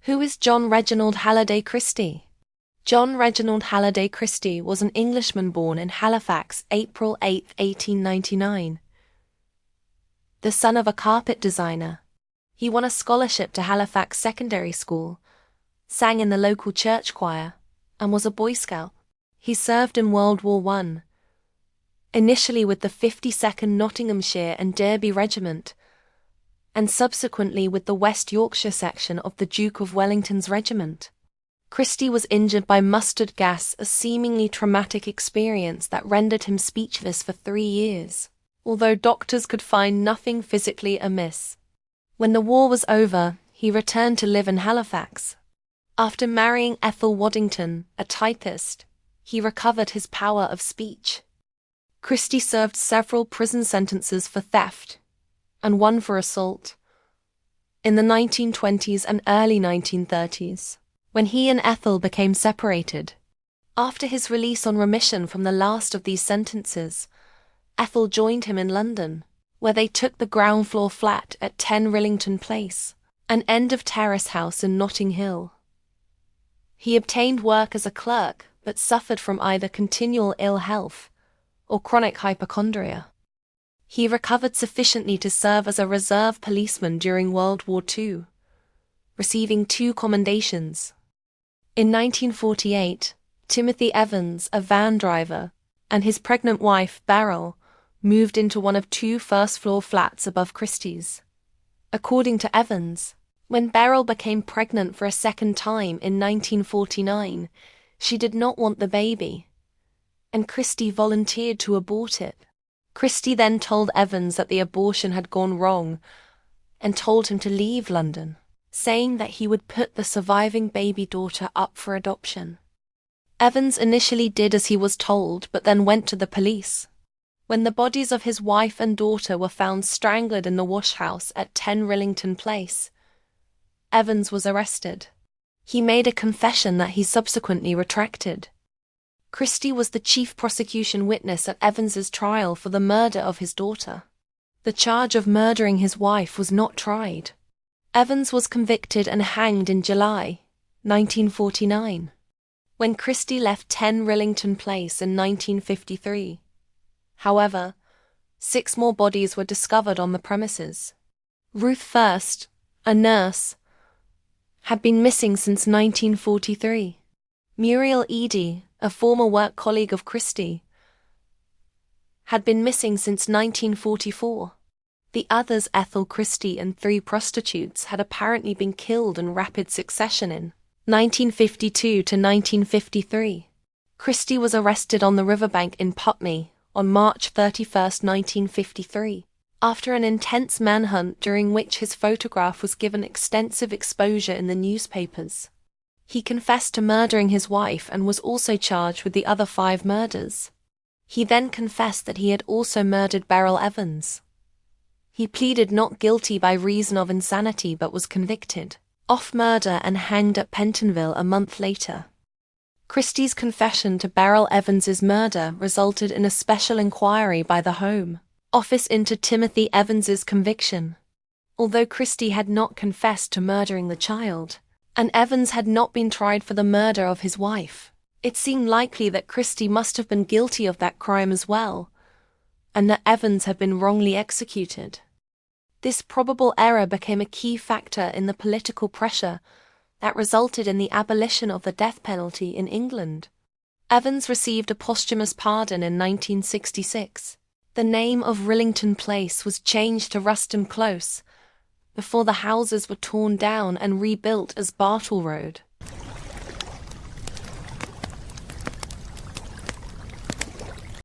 Who is John Reginald Halliday Christie? John Reginald Halliday Christie was an Englishman born in Halifax, April 8, 1899. The son of a carpet designer, he won a scholarship to Halifax Secondary School, sang in the local church choir, and was a Boy Scout. He served in World War I, initially with the 52nd Nottinghamshire and Derby Regiment, and subsequently with the West Yorkshire section of the Duke of Wellington's regiment. Christie was injured by mustard gas, a seemingly traumatic experience that rendered him speechless for 3 years, although doctors could find nothing physically amiss. When the war was over, he returned to live in Halifax. After marrying Ethel Waddington, a typist, he recovered his power of speech. Christie served several prison sentences for theft, and one for assault, in the 1920s and early 1930s, when he and Ethel became separated. After his release on remission from the last of these sentences, Ethel joined him in London, where they took the ground floor flat at 10 Rillington Place, an end-of-terrace house in Notting Hill. He obtained work as a clerk, but suffered from either continual ill health or chronic hypochondria. He recovered sufficiently to serve as a reserve policeman during World War II, receiving 2 commendations. In 1948, Timothy Evans, a van driver, and his pregnant wife, Beryl, moved into one of 2 first-floor flats above Christie's. According to Evans, when Beryl became pregnant for a second time in 1949, she did not want the baby, and Christie volunteered to abort it. Christie then told Evans that the abortion had gone wrong and told him to leave London, saying that he would put the surviving baby daughter up for adoption. Evans initially did as he was told, but then went to the police. When the bodies of his wife and daughter were found strangled in the washhouse at 10 Rillington Place, Evans was arrested. He made a confession that he subsequently retracted. Christie was the chief prosecution witness at Evans's trial for the murder of his daughter. The charge of murdering his wife was not tried. Evans was convicted and hanged in July 1949. When Christie left 10 Rillington Place in 1953. However, 6 more bodies were discovered on the premises. Ruth First, a nurse, had been missing since 1943. Muriel Eady, a former work colleague of Christie, had been missing since 1944. The others, Ethel Christie and 3 prostitutes, had apparently been killed in rapid succession in 1952 to 1953. Christie was arrested on the riverbank in Putney on March 31, 1953, after an intense manhunt during which his photograph was given extensive exposure in the newspapers. He confessed to murdering his wife and was also charged with the other 5 murders. He then confessed that he had also murdered Beryl Evans. He pleaded not guilty by reason of insanity but was convicted of murder and hanged at Pentonville a month later. Christie's confession to Beryl Evans's murder resulted in a special inquiry by the Home Office into Timothy Evans's conviction. Although Christie had not confessed to murdering the child, and Evans had not been tried for the murder of his wife, it seemed likely that Christie must have been guilty of that crime as well, and that Evans had been wrongly executed. This probable error became a key factor in the political pressure that resulted in the abolition of the death penalty in England. Evans received a posthumous pardon in 1966. The name of Rillington Place was changed to Ruston Close, before the houses were torn down and rebuilt as Bartle Road.